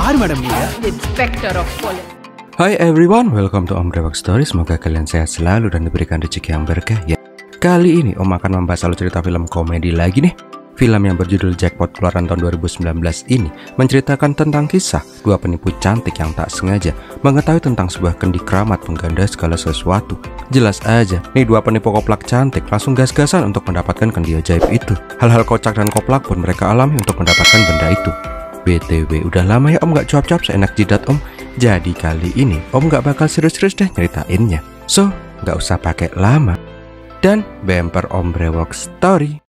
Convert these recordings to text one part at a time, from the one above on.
யார் மேடம் நீங்க? Inspector of Police. Hi everyone, welcome to Om Brewok Story. Semoga kalian sehat selalu dan diberikan rezeki yang berkah ya. Kali ini Om akan membahas alur cerita film komedi lagi nih. Film yang berjudul Jackpot keluaran tahun 2019 ini menceritakan tentang kisah dua penipu cantik yang tak sengaja mengetahui tentang sebuah kendi keramat pengganda segala sesuatu. Jelas aja, nih dua penipu koplak cantik langsung gas-gasan untuk mendapatkan kendi ajaib itu. Hal-hal kocak dan koplak pun mereka alami untuk mendapatkan benda itu. BTW, udah lama ya Om gak cuap-cuap seenak jidat Om. Jadi kali ini Om gak bakal serius-serius deh nyeritainnya. So, gak usah pakai lama dan bemper Om Brewok Story.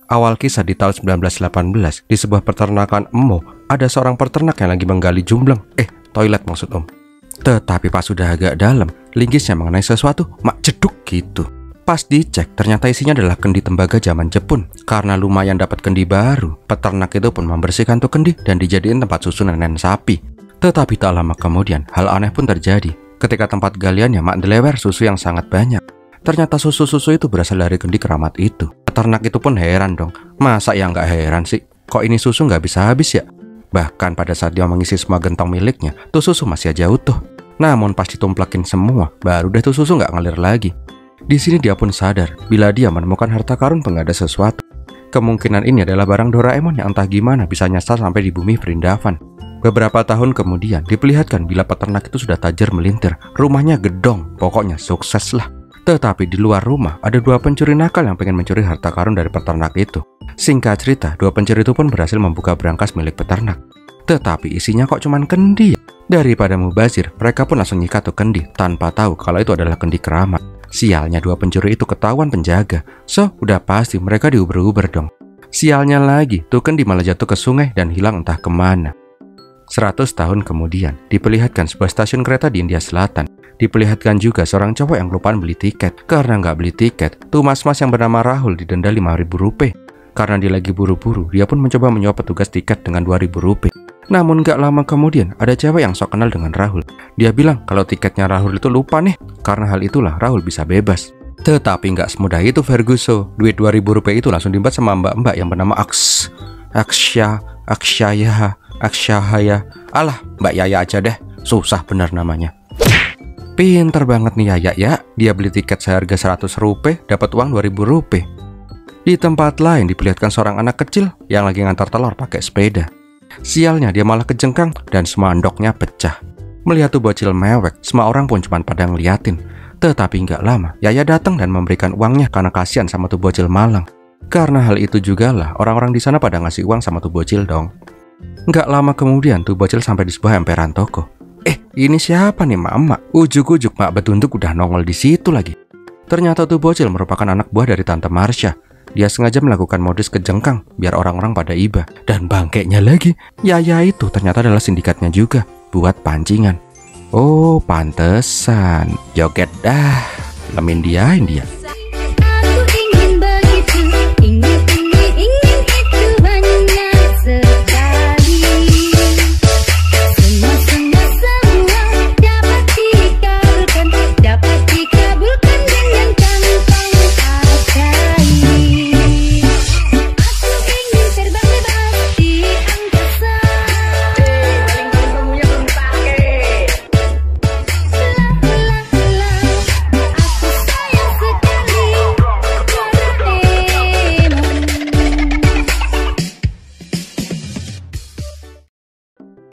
Awal kisah di tahun 1918, di sebuah peternakan emo, ada seorang peternak yang lagi menggali jumbleng, toilet maksud Om. Tetapi pas sudah agak dalam, linggisnya mengenai sesuatu, mak jeduk gitu. Pas dicek, ternyata isinya adalah kendi tembaga zaman Jepun. Karena lumayan dapat kendi baru, peternak itu pun membersihkan tuh kendi dan dijadiin tempat susu nenek sapi. Tetapi tak lama kemudian, hal aneh pun terjadi. Ketika tempat galiannya mak delewer susu yang sangat banyak. Ternyata susu-susu itu berasal dari kendi keramat itu. Peternak itu pun heran dong. Masa ya nggak heran sih? Kok ini susu nggak bisa habis ya? Bahkan pada saat dia mengisi semua gentong miliknya, tuh susu masih aja utuh. Namun pas ditumplakin semua, baru deh tuh susu nggak ngalir lagi. Di sini dia pun sadar bila dia menemukan harta karun pengganda sesuatu. Kemungkinan ini adalah barang Doraemon yang entah gimana bisa nyasar sampai di bumi Vrindavan. Beberapa tahun kemudian diperlihatkan bila peternak itu sudah tajir melintir. Rumahnya gedong, pokoknya sukses lah. Tetapi di luar rumah ada dua pencuri nakal yang pengen mencuri harta karun dari peternak itu. Singkat cerita, dua pencuri itu pun berhasil membuka berangkas milik peternak. Tetapi isinya kok cuman kendi. Daripada mubazir, mereka pun langsung nyikat tuh kendi tanpa tahu kalau itu adalah kendi keramat. Sialnya dua pencuri itu ketahuan penjaga. So, udah pasti mereka diuber-uber dong. Sialnya lagi, tuh kendi malah jatuh ke sungai dan hilang entah kemana. 100 tahun kemudian, diperlihatkan sebuah stasiun kereta di India Selatan. Diperlihatkan juga seorang cowok yang kelupaan beli tiket. Karena nggak beli tiket, tuh mas-mas yang bernama Rahul didenda 5.000 rupiah. Karena dia lagi buru-buru, dia pun mencoba menyuap petugas tiket dengan 2.000 rupiah. Namun nggak lama kemudian, ada cewek yang sok kenal dengan Rahul. Dia bilang kalau tiketnya Rahul itu lupa nih. Karena hal itulah Rahul bisa bebas. Tetapi nggak semudah itu Ferguso. Duit 2.000 rupiah itu langsung diembat sama mbak-mbak yang bernama Aksyahaya. Alah, Mbak Yaya aja deh. Susah benar namanya. Pinter banget nih Yaya ya. Dia beli tiket seharga 100 rupiah, dapat uang 2.000 rupiah. Di tempat lain diperlihatkan seorang anak kecil yang lagi ngantar telur pakai sepeda. Sialnya dia malah kejengkang dan semua andoknya pecah. Melihat tuh bocil mewek, semua orang pun cuma pada ngeliatin. Tetapi nggak lama, Yaya datang dan memberikan uangnya karena kasihan sama tuh bocil malang. Karena hal itu juga lah, orang-orang di sana pada ngasih uang sama tuh bocil dong. Nggak lama kemudian tuh bocil sampai di sebuah emperan toko. Ini siapa nih mama? Ujuk-ujuk mak betunduk udah nongol di situ lagi. Ternyata tuh bocil merupakan anak buah dari Tante Marsha. Dia sengaja melakukan modus kejengkang biar orang-orang pada iba. Dan bangkainya lagi, Yaya itu ternyata adalah sindikatnya juga buat pancingan. Oh, pantesan. Joget dah. Lemin diain dia.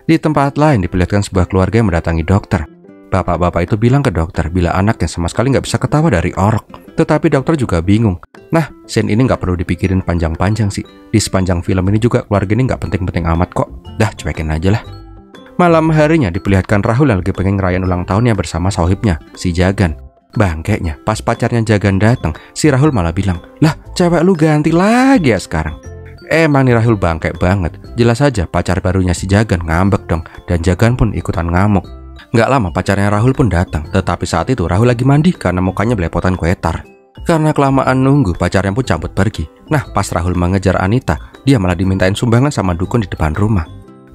Di tempat lain diperlihatkan sebuah keluarga yang mendatangi dokter. Bapak-bapak itu bilang ke dokter bila anaknya sama sekali nggak bisa ketawa dari orok. Tetapi dokter juga bingung. Nah, scene ini nggak perlu dipikirin panjang-panjang sih. Di sepanjang film ini juga keluarga ini nggak penting-penting amat kok. Dah, cuekin aja lah. Malam harinya diperlihatkan Rahul yang lagi pengen ngerayain ulang tahunnya bersama sohibnya, si Jagan. Bangkeknya, pas pacarnya Jagan datang, si Rahul malah bilang, "Lah, cewek lu ganti lagi ya sekarang." Emang nih Rahul bangkek banget. Jelas aja pacar barunya si Jagan ngambek dong. Dan Jagan pun ikutan ngamuk. Nggak lama pacarnya Rahul pun datang. Tetapi saat itu Rahul lagi mandi karena mukanya belepotan kuetar. Karena kelamaan nunggu, pacarnya pun cabut pergi. Nah, pas Rahul mengejar Anita, dia malah dimintain sumbangan sama dukun di depan rumah.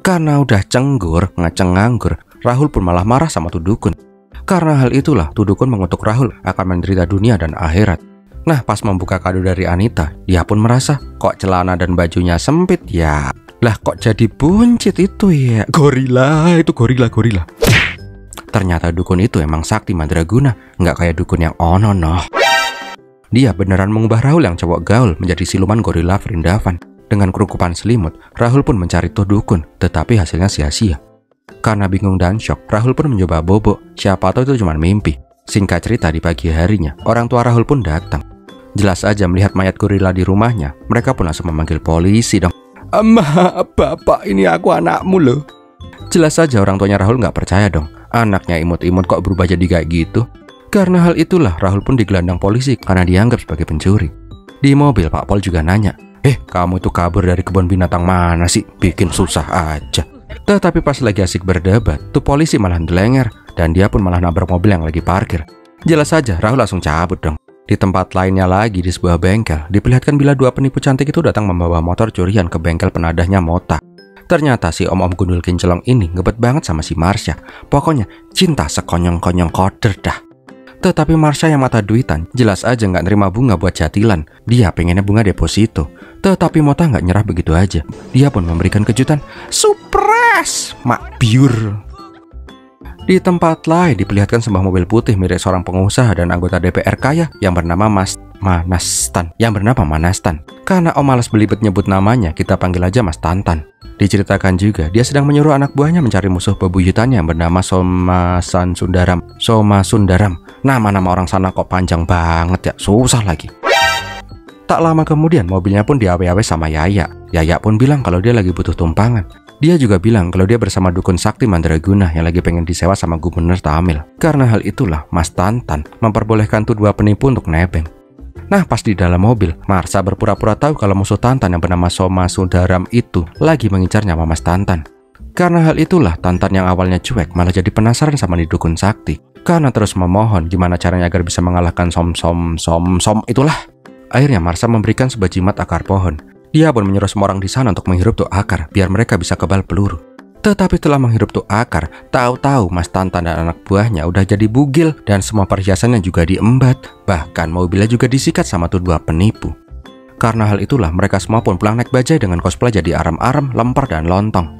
Karena udah cenggur, ngaceng-nganggur, Rahul pun malah marah sama tuh dukun. Karena hal itulah, tuh dukun mengutuk Rahul akan menderita dunia dan akhirat. Nah, pas membuka kado dari Anita, dia pun merasa, kok celana dan bajunya sempit ya? Lah kok jadi buncit itu ya? Gorila, itu gorila. Ternyata dukun itu emang sakti mandraguna, nggak kayak dukun yang ono-noh. Dia beneran mengubah Rahul yang cowok gaul menjadi siluman gorila Vrindavan. Dengan kerukupan selimut, Rahul pun mencari tuh dukun, tetapi hasilnya sia-sia. Karena bingung dan syok, Rahul pun mencoba bobo, siapa tahu itu cuma mimpi. Singkat cerita, di pagi harinya, orang tua Rahul pun datang. Jelas aja melihat mayat gorila di rumahnya, mereka pun langsung memanggil polisi dong. "Ma, bapak, ini aku anakmu loh." Jelas aja orang tuanya Rahul nggak percaya dong. Anaknya imut-imut kok berubah jadi kayak gitu. Karena hal itulah Rahul pun digelandang polisi karena dianggap sebagai pencuri. Di mobil Pak Pol juga nanya, kamu itu kabur dari kebun binatang mana sih? Bikin susah aja." Tetapi pas lagi asik berdebat, tuh polisi malah delenger dan dia pun malah nabrak mobil yang lagi parkir. Jelas saja Rahul langsung cabut dong. Di tempat lainnya lagi di sebuah bengkel, diperlihatkan bila dua penipu cantik itu datang membawa motor curian ke bengkel penadahnya Mota. Ternyata si om-om gundul kinclong ini ngebet banget sama si Marsha. Pokoknya cinta sekonyong-konyong koder dah. Tetapi Marsha yang mata duitan jelas aja nggak nerima bunga buat jatilan. Dia pengennya bunga deposito. Tetapi Mota nggak nyerah begitu aja. Dia pun memberikan kejutan. Surprise! Mak biur. Di tempat lain diperlihatkan sebuah mobil putih milik seorang pengusaha dan anggota DPR kaya yang bernama Manastan. Karena om malas belibet nyebut namanya, kita panggil aja Mas Tantan. Diceritakan juga dia sedang menyuruh anak buahnya mencari musuh bebuyutannya yang bernama Soma Sundaram. Nama-nama orang sana kok panjang banget ya, susah lagi. Tak lama kemudian mobilnya pun diawe-awe sama Yaya. Yaya pun bilang kalau dia lagi butuh tumpangan. Dia juga bilang kalau dia bersama dukun sakti mandraguna yang lagi pengen disewa sama gubernur Tamil. Karena hal itulah Mas Tantan memperbolehkan tuh dua penipu untuk nebeng. Nah, pas di dalam mobil, Marsha berpura-pura tahu kalau musuh Tantan yang bernama Soma Sundaram itu lagi mengincar nyawa Mas Tantan. Karena hal itulah Tantan yang awalnya cuek malah jadi penasaran sama dukun sakti. Karena terus memohon gimana caranya agar bisa mengalahkan som itulah. Akhirnya Marsha memberikan sebuah jimat akar pohon. Dia pun menyuruh semua orang di sana untuk menghirup tuh akar biar mereka bisa kebal peluru. Tetapi setelah menghirup tuh akar, tahu-tahu Mas Tantan dan anak buahnya udah jadi bugil dan semua perhiasannya juga diembat. Bahkan mobilnya juga disikat sama tuh dua penipu. Karena hal itulah mereka semua pun pulang naik bajai dengan cosplay jadi aram-aram, lempar dan lontong.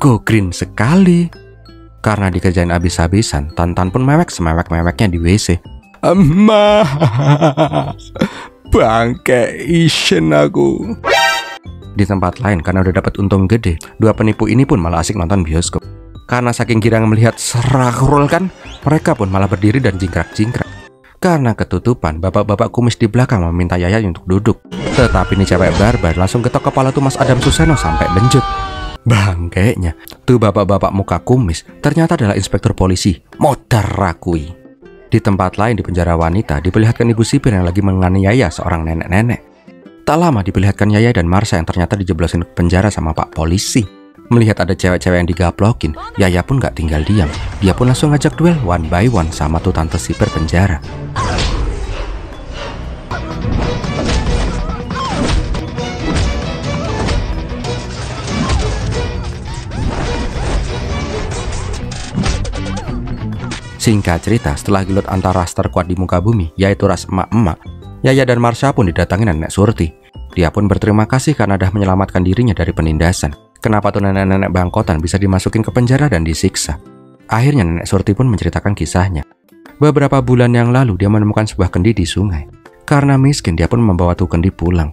Go green sekali. Karena dikerjain abis-abisan, Tantan pun mewek semewek-meweknya di WC. "Emak, bangke isen aku." Di tempat lain karena udah dapat untung gede, dua penipu ini pun malah asik nonton bioskop. Karena saking girang melihat Rahul kan, mereka pun malah berdiri dan jingkrak-jingkrak. Karena ketutupan, bapak-bapak kumis di belakang meminta Yaya untuk duduk. Tetapi ini cewek barbar langsung ketok kepala tuh Mas Adam Suseno sampai benjut. Bangkainya, tuh bapak-bapak muka kumis ternyata adalah inspektur polisi Modar Rakui. Di tempat lain di penjara wanita diperlihatkan ibu sipir yang lagi menganiaya seorang nenek-nenek. Tak lama diperlihatkan Yaya dan Marsha yang ternyata dijeblosin ke penjara sama Pak Polisi. Melihat ada cewek-cewek yang digaplokin, Yaya pun gak tinggal diam. Dia pun langsung ngajak duel one by one sama tuh tante sipir penjara. Singkat cerita, setelah gelut antara ras terkuat di muka bumi, yaitu ras emak-emak, Yaya dan Marsha pun didatangi nenek Surti. Dia pun berterima kasih karena dah menyelamatkan dirinya dari penindasan. Kenapa tuh nenek-nenek bangkotan bisa dimasukin ke penjara dan disiksa? Akhirnya nenek Surti pun menceritakan kisahnya. Beberapa bulan yang lalu dia menemukan sebuah kendi di sungai. Karena miskin dia pun membawa tuh kendi pulang.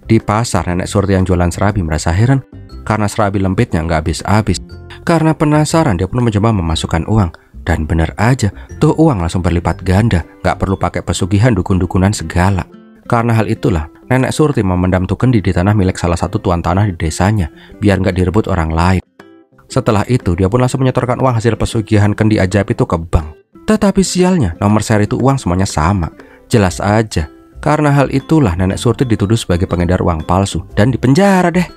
Di pasar nenek Surti yang jualan serabi merasa heran karena serabi lempitnya nggak habis-habis. Karena penasaran dia pun mencoba memasukkan uang. Dan bener aja, tuh uang langsung berlipat ganda, gak perlu pakai pesugihan dukun-dukunan segala. Karena hal itulah, nenek Surti memendam tuh kendi di tanah milik salah satu tuan tanah di desanya, biar gak direbut orang lain. Setelah itu, dia pun langsung menyetorkan uang hasil pesugihan kendi ajaib itu ke bank. Tetapi sialnya, nomor seri itu uang semuanya sama. Jelas aja, karena hal itulah nenek Surti dituduh sebagai pengedar uang palsu dan dipenjara deh.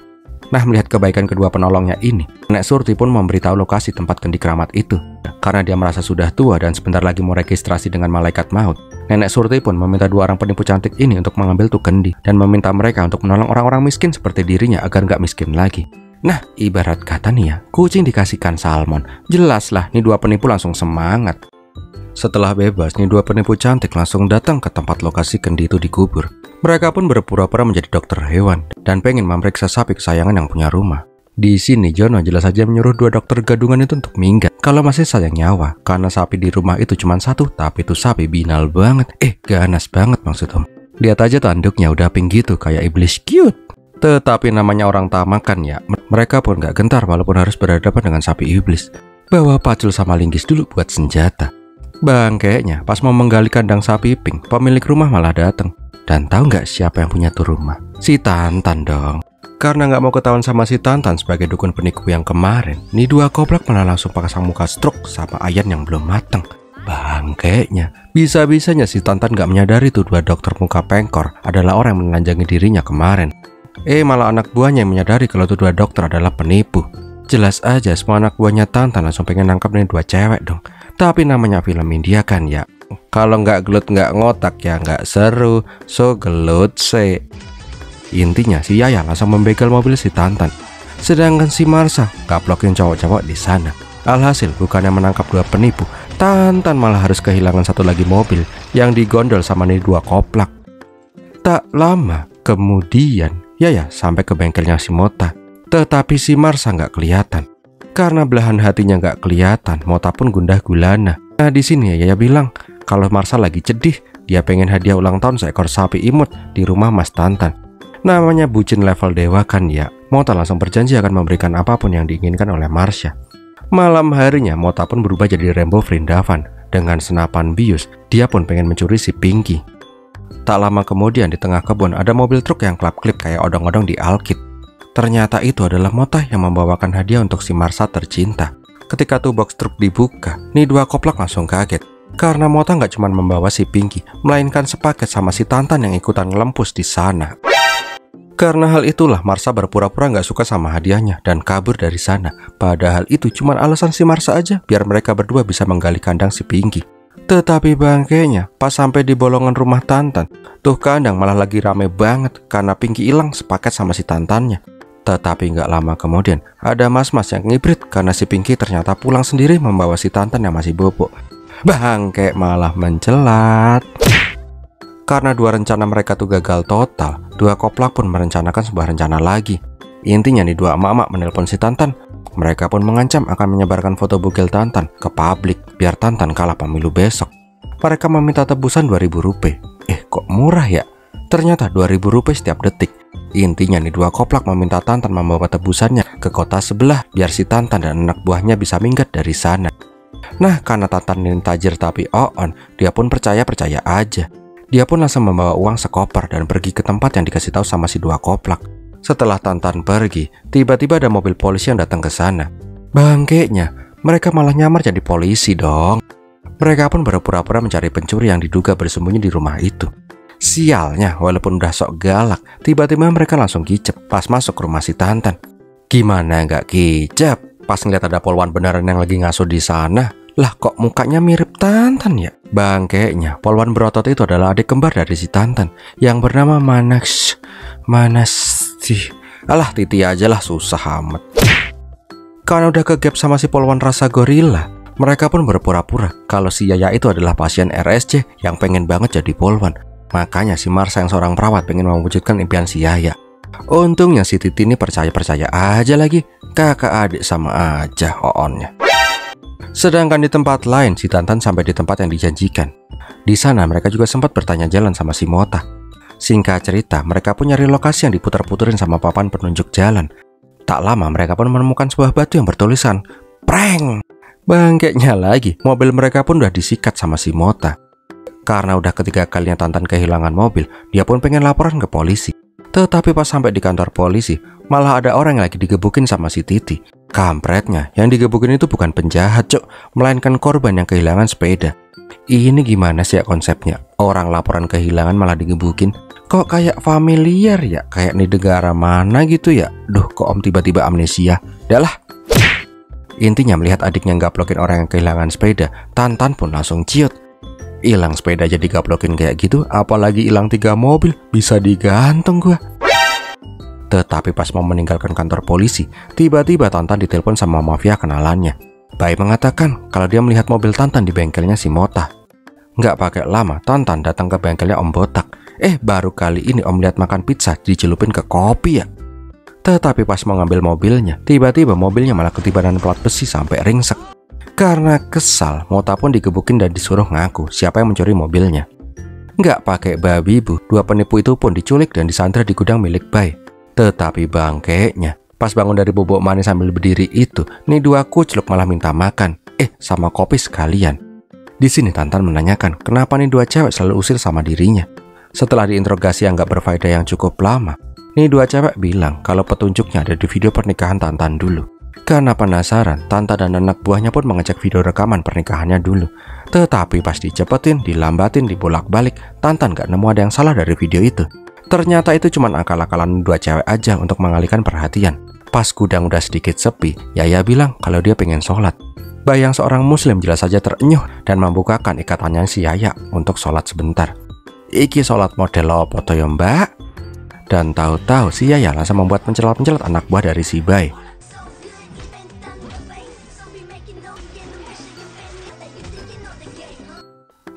Nah, melihat kebaikan kedua penolongnya ini, nenek Surti pun memberitahu lokasi tempat kendi keramat itu. Karena dia merasa sudah tua dan sebentar lagi mau registrasi dengan malaikat maut, nenek Surti pun meminta dua orang penipu cantik ini untuk mengambil tuh kendi dan meminta mereka untuk menolong orang-orang miskin seperti dirinya agar nggak miskin lagi. Nah, ibarat kata nih ya, kucing dikasihkan salmon. Jelas lah, nih dua penipu langsung semangat. Setelah bebas, nih dua penipu cantik langsung datang ke tempat lokasi kendi itu dikubur. Mereka pun berpura-pura menjadi dokter hewan dan pengen memeriksa sapi kesayangan yang punya rumah. Di sini Jono jelas saja menyuruh dua dokter gadungan itu untuk minggat kalau masih sayang nyawa, karena sapi di rumah itu cuma satu, tapi itu sapi binal banget. Ganas banget maksud om. Lihat aja tanduknya udah pink gitu kayak iblis cute. Tetapi namanya orang tamakan ya, mereka pun gak gentar walaupun harus berhadapan dengan sapi iblis. Bawa pacul sama linggis dulu buat senjata. Bangkainya pas mau menggali kandang sapi pink, pemilik rumah malah datang. Dan tahu gak siapa yang punya tuh rumah? Si Tantan dong. Karena gak mau ketahuan sama si Tantan sebagai dukun penipu yang kemarin, nih dua koplak malah langsung pasang muka stroke sama Ayan yang belum mateng. Bangkainya, bisa-bisanya si Tantan gak menyadari tuh dua dokter muka pengkor adalah orang yang menelanjangi dirinya kemarin. Malah anak buahnya yang menyadari kalau tuh dua dokter adalah penipu. Jelas aja semua anak buahnya Tantan langsung pengen nangkep nih dua cewek dong. Tapi namanya film India kan ya, kalau nggak gelut nggak ngotak ya nggak seru. So gelut sih. Intinya si Yaya langsung membegal mobil si Tantan, sedangkan si Marsha kaplokin cowok-cowok di sana. Alhasil bukannya menangkap dua penipu, Tantan malah harus kehilangan satu lagi mobil yang digondol sama nih dua koplak. Tak lama kemudian Yaya sampai ke bengkelnya si Mota, tetapi si Marsha nggak kelihatan. Karena belahan hatinya nggak kelihatan, Mota pun gundah gulana. Nah di sini Yaya bilang kalau Marsha lagi sedih, dia pengen hadiah ulang tahun seekor sapi imut di rumah Mas Tantan. Namanya bucin level dewa kan ya. Mota langsung berjanji akan memberikan apapun yang diinginkan oleh Marsha. Malam harinya Mota pun berubah jadi Rembo Vrindavan. Dengan senapan bius, dia pun pengen mencuri si Pinky. Tak lama kemudian di tengah kebun ada mobil truk yang klap-klip kayak odong-odong di Alkit. Ternyata itu adalah Mota yang membawakan hadiah untuk si Marsha tercinta. Ketika tuh box truk dibuka, nih dua koplak langsung kaget. Karena Mota nggak cuma membawa si Pinky, melainkan sepaket sama si Tantan yang ikutan ngelempus di sana. Karena hal itulah Marsha berpura-pura nggak suka sama hadiahnya dan kabur dari sana. Padahal itu cuma alasan si Marsha aja biar mereka berdua bisa menggali kandang si Pinky. Tetapi bangkainya pas sampai di bolongan rumah Tantan, tuh kandang malah lagi rame banget karena Pinky hilang sepaket sama si Tantannya. Tetapi nggak lama kemudian ada mas-mas yang ngibrit karena si Pinky ternyata pulang sendiri membawa si Tantan yang masih bobo. Bangkai malah mencelat. Karena dua rencana mereka tuh gagal total, dua koplak pun merencanakan sebuah rencana lagi. Intinya nih dua emak-emak menelpon si Tantan. Mereka pun mengancam akan menyebarkan foto bugil Tantan ke publik biar Tantan kalah pemilu besok. Mereka meminta tebusan 2.000 rupiah. Kok murah ya? Ternyata 2.000 rupiah setiap detik. Intinya nih dua koplak meminta Tantan membawa tebusannya ke kota sebelah biar si Tantan dan anak buahnya bisa minggat dari sana. Nah karena Tantan ini tajir tapi oon, dia pun percaya-percaya aja. Dia pun langsung membawa uang sekoper dan pergi ke tempat yang dikasih tahu sama si dua koplak. Setelah Tantan pergi, tiba-tiba ada mobil polisi yang datang ke sana. Bangkainya, mereka malah nyamar jadi polisi dong. Mereka pun berpura-pura mencari pencuri yang diduga bersembunyi di rumah itu. Sialnya, walaupun udah sok galak, tiba-tiba mereka langsung kicep pas masuk rumah si Tantan. Gimana nggak kicep? Pas ngeliat ada polwan beneran yang lagi ngasuh di sana. Lah kok mukanya mirip Tantan ya? Bangkainya, polwan berotot itu adalah adik kembar dari si Tantan yang bernama Alah Titi aja lah, susah amat. Karena udah kegap sama si polwan rasa gorila, mereka pun berpura-pura kalau si Yaya itu adalah pasien RSC yang pengen banget jadi polwan. Makanya si Marsha yang seorang perawat pengen mewujudkan impian si Yaya. Untungnya si Titi ini percaya-percaya aja lagi. Kakak adik sama aja oonnya. Sedangkan di tempat lain, si Tantan sampai di tempat yang dijanjikan. Di sana mereka juga sempat bertanya jalan sama si Mota. Singkat cerita, mereka pun nyari lokasi yang diputar-puterin sama papan penunjuk jalan. Tak lama mereka pun menemukan sebuah batu yang bertulisan prank. Bangkainya lagi, mobil mereka pun udah disikat sama si Mota. Karena udah ketiga kalinya Tantan kehilangan mobil, dia pun pengen laporan ke polisi. Tetapi pas sampai di kantor polisi, malah ada orang yang lagi digebukin sama si Titi. Kampretnya, yang digebukin itu bukan penjahat cok, melainkan korban yang kehilangan sepeda. Ini gimana sih ya konsepnya? Orang laporan kehilangan malah digebukin. Kok kayak familiar ya? Kayak di negara mana gitu ya? Duh, kok om tiba-tiba amnesia? Dahlah. Intinya melihat adiknya gaplokin orang yang kehilangan sepeda, Tantan pun langsung ciut. Hilang sepeda jadi gaplokin kayak gitu, apalagi hilang 3 mobil, bisa digantung gua. Tetapi pas mau meninggalkan kantor polisi, tiba-tiba Tantan ditelepon sama mafia kenalannya. Bai mengatakan kalau dia melihat mobil Tantan di bengkelnya si Mota. Nggak pakai lama, Tantan datang ke bengkelnya Om Botak. Baru kali ini Om lihat makan pizza dicelupin ke kopi ya. Tetapi pas mau ngambil mobilnya, tiba-tiba mobilnya malah ketibanan plat besi sampai ringsek. Karena kesal, Mota pun digebukin dan disuruh ngaku siapa yang mencuri mobilnya. Nggak pakai babi bu, dua penipu itu pun diculik dan disandra di gudang milik Bai. Tetapi bangkeknya, pas bangun dari bubuk manis sambil berdiri itu, nih dua kucluk malah minta makan. Sama kopi sekalian. Di sini Tantan menanyakan kenapa nih dua cewek selalu usil sama dirinya. Setelah diinterogasi yang gak berfaedah yang cukup lama, nih dua cewek bilang kalau petunjuknya ada di video pernikahan Tantan dulu. Karena penasaran, Tantan dan anak buahnya pun mengecek video rekaman pernikahannya dulu. Tetapi pas dicepetin, dilambatin, dibolak-balik, Tantan gak nemu ada yang salah dari video itu. Ternyata itu cuma akal-akalan dua cewek aja untuk mengalihkan perhatian. Pas gudang udah sedikit sepi, Yaya bilang kalau dia pengen sholat. Bayang seorang muslim jelas saja terenyuh dan membukakan ikatannya si Yaya untuk sholat sebentar. Iki sholat model apa toh ya mbak? Dan tahu-tahu si Yaya langsung membuat pencelat-pencelat anak buah dari si Bai.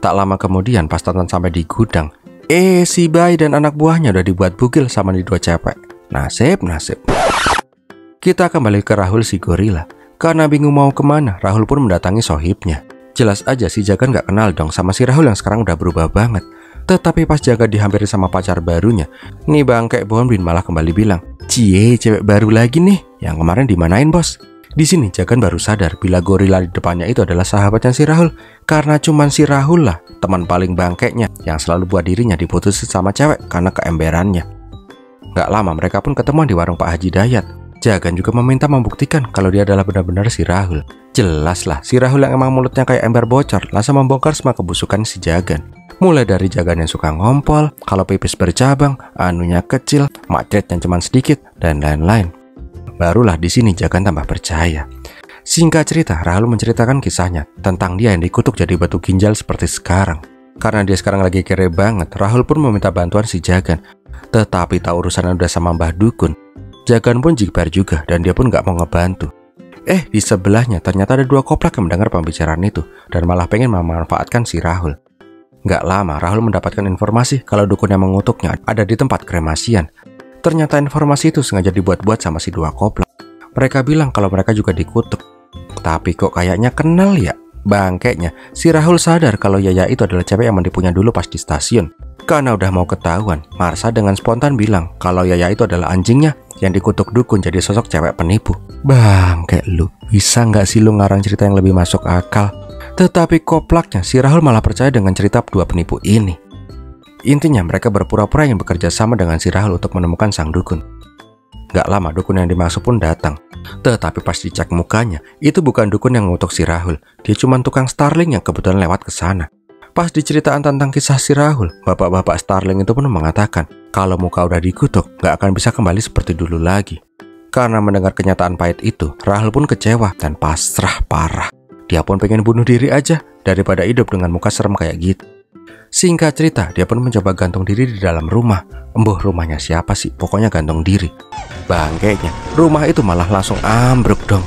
Tak lama kemudian pas Tantan sampai di gudang, si Bai dan anak buahnya udah dibuat bugil sama di dua cewek. Nasib. Kita kembali ke Rahul si gorila. Karena bingung mau kemana, Rahul pun mendatangi sohibnya. Jelas aja si Jagan gak kenal dong sama si Rahul yang sekarang udah berubah banget. Tetapi pas Jagan dihampiri sama pacar barunya, nih bangkek Bonbin malah kembali bilang, "Cie, cewek baru lagi nih, yang kemarin dimanain bos?" Di sini Jagan baru sadar bila gorila di depannya itu adalah sahabatnya si Rahul. Karena cuman si Rahul lah teman paling bangkeknya yang selalu buat dirinya diputusin sama cewek karena keemberannya. Gak lama mereka pun ketemuan di warung Pak Haji Dayat. Jagan juga meminta membuktikan kalau dia adalah benar-benar si Rahul. Jelas lah, si Rahul yang emang mulutnya kayak ember bocor langsung membongkar semua kebusukan si Jagan. Mulai dari Jagan yang suka ngompol, kalau pipis bercabang, anunya kecil, macet yang cuman sedikit, dan lain-lain. Barulah di sini Jagan tambah percaya. Singkat cerita, Rahul menceritakan kisahnya tentang dia yang dikutuk jadi batu ginjal seperti sekarang. Karena dia sekarang lagi kere banget, Rahul pun meminta bantuan si Jagan. Tetapi tak urusannya udah sama Mbah Dukun, Jagan pun jigbar juga dan dia pun gak mau ngebantu. Di sebelahnya ternyata ada dua koplak yang mendengar pembicaraan itu dan malah pengen memanfaatkan si Rahul. Gak lama Rahul mendapatkan informasi kalau dukun yang mengutuknya ada di tempat kremasian. Ternyata informasi itu sengaja dibuat-buat sama si dua koplak. Mereka bilang kalau mereka juga dikutuk. Tapi kok kayaknya kenal ya? Bangkeknya, si Rahul sadar kalau Yaya itu adalah cewek yang menipunya dulu pas di stasiun. Karena udah mau ketahuan, Marsha dengan spontan bilang kalau Yaya itu adalah anjingnya yang dikutuk dukun jadi sosok cewek penipu. Bangkek lu, bisa nggak sih lu ngarang cerita yang lebih masuk akal? Tetapi koplaknya, si Rahul malah percaya dengan cerita dua penipu ini. Intinya mereka berpura-pura yang bekerja sama dengan si Rahul untuk menemukan sang dukun. Gak lama dukun yang dimaksud pun datang. Tetapi pas dicek mukanya, itu bukan dukun yang mengutuk si Rahul. Dia cuma tukang Starling yang kebetulan lewat ke sana. Pas diceritaan tentang kisah si Rahul, bapak-bapak Starling itu pun mengatakan kalau muka udah dikutuk, gak akan bisa kembali seperti dulu lagi. Karena mendengar kenyataan pahit itu, Rahul pun kecewa dan pasrah parah. Dia pun pengen bunuh diri aja daripada hidup dengan muka serem kayak gitu. Singkat cerita, dia pun mencoba gantung diri di dalam rumah. Embuh, rumahnya siapa sih? Pokoknya gantung diri. Bangkeknya, rumah itu malah langsung ambruk dong.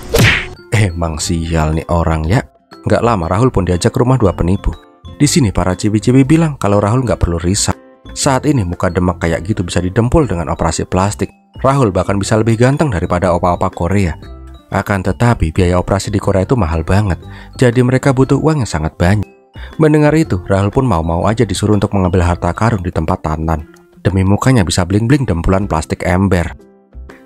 Emang sial nih orang ya. Gak lama Rahul pun diajak ke rumah dua penipu. Di sini para cibi-cibi bilang kalau Rahul gak perlu risau. Saat ini muka demak kayak gitu bisa didempul dengan operasi plastik. Rahul bahkan bisa lebih ganteng daripada opa-opa Korea. Akan tetapi biaya operasi di Korea itu mahal banget. Jadi mereka butuh uang yang sangat banyak. Mendengar itu, Rahul pun mau-mau aja disuruh untuk mengambil harta karun di tempat Tantan. Demi mukanya bisa bling-bling dempulan plastik ember.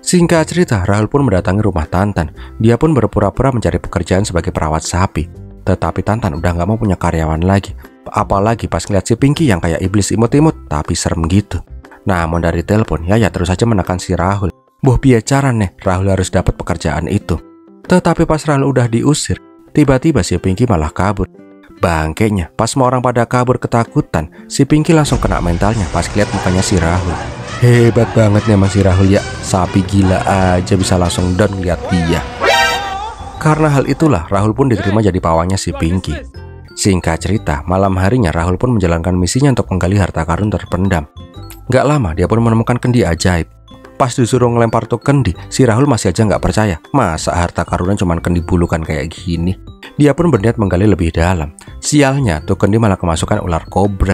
Singkat cerita, Rahul pun mendatangi rumah Tantan. Dia pun berpura-pura mencari pekerjaan sebagai perawat sapi. Tetapi Tantan udah gak mau punya karyawan lagi. Apalagi pas ngeliat si Pinky yang kayak iblis imut-imut tapi serem gitu. Namun dari telepon, Yaya terus saja menekan si Rahul. Buh biacaran nih, Rahul harus dapat pekerjaan itu. Tetapi pas Rahul udah diusir, tiba-tiba si Pinky malah kabur. Bangkeknya, pas semua orang pada kabur ketakutan, si Pinky langsung kena mentalnya pas lihat mukanya si Rahul. Hebat banget nih si Rahul ya, sapi gila aja bisa langsung down lihat dia. Karena hal itulah Rahul pun diterima jadi pawangnya si Pinky. Singkat cerita, malam harinya Rahul pun menjalankan misinya untuk menggali harta karun terpendam. Gak lama dia pun menemukan kendi ajaib. Pas disuruh ngelempar tuh kendi, si Rahul masih aja nggak percaya. Masa harta karunnya cuman kendi bulukan kayak gini? Dia pun berniat menggali lebih dalam. Sialnya, tuh kendi malah kemasukan ular kobra.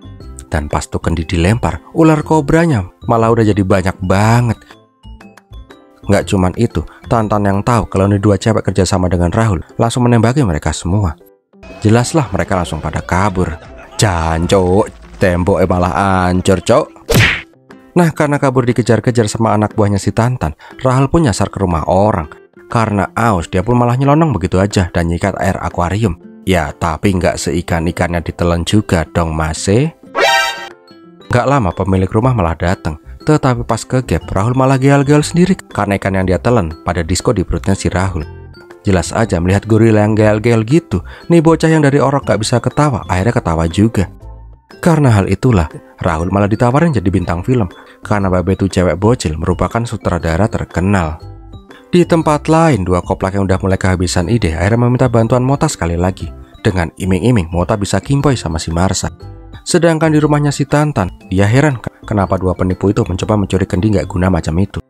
Dan pas tuh kendi dilempar, ular kobranya malah udah jadi banyak banget. Nggak cuman itu, Tantan yang tahu kalau ini dua cewek kerjasama dengan Rahul langsung menembaki mereka semua. Jelaslah mereka langsung pada kabur. Jancok, temboknya malah hancur, cok. Nah, karena kabur dikejar-kejar sama anak buahnya si Tantan, Rahul pun nyasar ke rumah orang. Karena aus, dia pun malah nyelonong begitu aja dan nyikat air akuarium. Ya, tapi nggak seikan-ikannya ditelan juga dong, Mase. Nggak lama pemilik rumah malah datang. Tetapi pas ke gap, Rahul malah geal-geal sendiri karena ikan yang dia telan pada disko di perutnya si Rahul. Jelas aja melihat gorila yang geal-geal gitu, nih bocah yang dari orok gak bisa ketawa, akhirnya ketawa juga. Karena hal itulah, Rahul malah ditawarin jadi bintang film. Karena Babe itu cewek bocil merupakan sutradara terkenal. Di tempat lain, dua koplak yang udah mulai kehabisan ide akhirnya meminta bantuan Mota sekali lagi. Dengan iming-iming, Mota bisa kimpoy sama si Marsha. Sedangkan di rumahnya si Tantan, dia heran kenapa dua penipu itu mencoba mencuri kendi gak guna macam itu.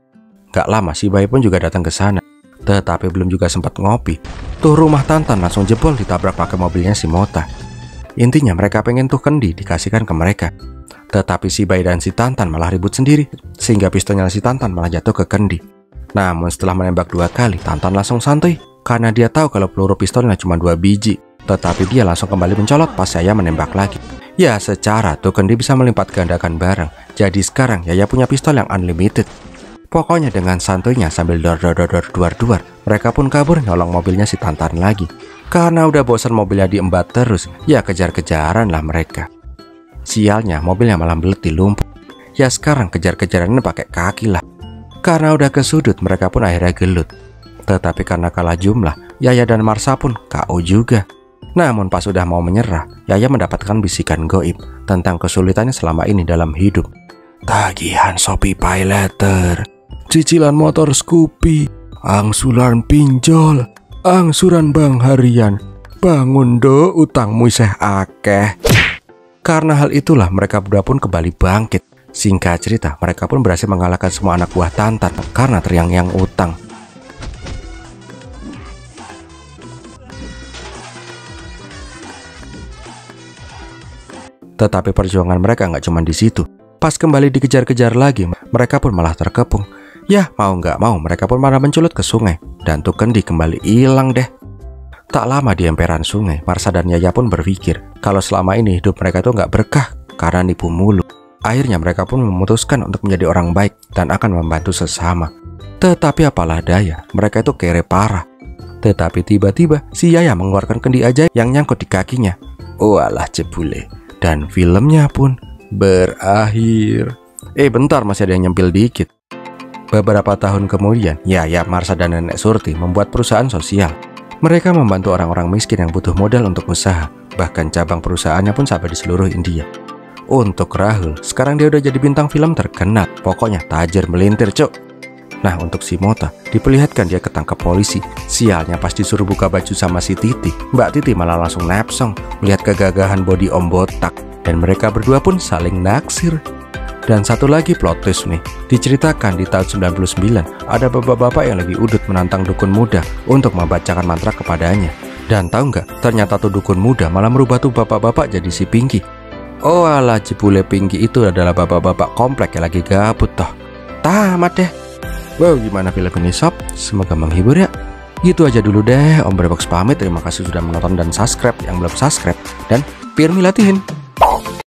Gak lama si Babe pun juga datang ke sana. Tetapi belum juga sempat ngopi, tuh rumah Tantan langsung jebol ditabrak pakai mobilnya si Mota. Intinya mereka pengen tuh kendi dikasihkan ke mereka. Tetapi si Babe dan si Tantan malah ribut sendiri, sehingga pistolnya si Tantan malah jatuh ke kendi. Namun setelah menembak 2 kali, Tantan langsung santuy karena dia tahu kalau peluru pistolnya cuma 2 biji. Tetapi dia langsung kembali mencolot pas Yaya menembak lagi. Ya secara tuh kendi bisa melipat gandakan barang. Jadi sekarang Yaya punya pistol yang unlimited. Pokoknya dengan santuynya sambil duar, mereka pun kabur nyolong mobilnya si Tantan lagi. Karena udah bosan mobilnya diembat terus, ya kejar-kejaran lah mereka. Sialnya mobilnya malah belet di lumpur. Ya sekarang kejar-kejarannya pakai kaki lah. Karena udah ke sudut, mereka pun akhirnya gelut. Tetapi karena kalah jumlah, Yaya dan Marsha pun KO juga. Namun pas udah mau menyerah, Yaya mendapatkan bisikan goib tentang kesulitannya selama ini dalam hidup. Tagihan Shopee Pay Later, cicilan motor Scoopy, angsuran pinjol, angsuran bank harian. Bangun do, utangmu isih akeh. Karena hal itulah mereka berdua pun kembali bangkit. Singkat cerita, mereka pun berhasil mengalahkan semua anak buah Tantan karena teriang-yang utang. Tetapi perjuangan mereka nggak cuma di situ. Pas kembali dikejar-kejar lagi, mereka pun malah terkepung. Ya mau nggak mau, mereka pun malah menculut ke sungai. Dan tuh kendi kembali hilang deh. Tak lama di emperan sungai, Marsha dan Yaya pun berpikir kalau selama ini hidup mereka tuh nggak berkah karena nipu mulu. Akhirnya mereka pun memutuskan untuk menjadi orang baik dan akan membantu sesama. Tetapi apalah daya, mereka itu kere parah. Tetapi tiba-tiba si Yaya mengeluarkan kendi ajaib yang nyangkut di kakinya. Walah jebule. Dan filmnya pun berakhir. Bentar, masih ada yang nyempil dikit. Beberapa tahun kemudian, Yaya, Marsha dan Nenek Surti membuat perusahaan sosial. Mereka membantu orang-orang miskin yang butuh modal untuk usaha. Bahkan cabang perusahaannya pun sampai di seluruh India. Untuk Rahul, sekarang dia udah jadi bintang film terkenal. Pokoknya tajir melintir, cok. Nah, untuk si Mota, diperlihatkan dia ketangkap polisi. Sialnya pas disuruh buka baju sama si Titi, Mbak Titi malah langsung nepsong melihat kegagahan body Om Botak. Dan mereka berdua pun saling naksir. Dan satu lagi plot twist nih, diceritakan di tahun 99 ada bapak-bapak yang lagi udut menantang dukun muda untuk membacakan mantra kepadanya. Dan tahu nggak, ternyata tuh dukun muda malah merubah tuh bapak-bapak jadi si Pinky. Oh alah, jebule Pinky itu adalah bapak-bapak komplek yang lagi gabut toh. Tamat deh. Wow, gimana film ini sob? Semoga menghibur ya. Gitu aja dulu deh, Om Brebox pamit. Terima kasih sudah menonton dan subscribe yang belum subscribe. Dan Pirmi latihin.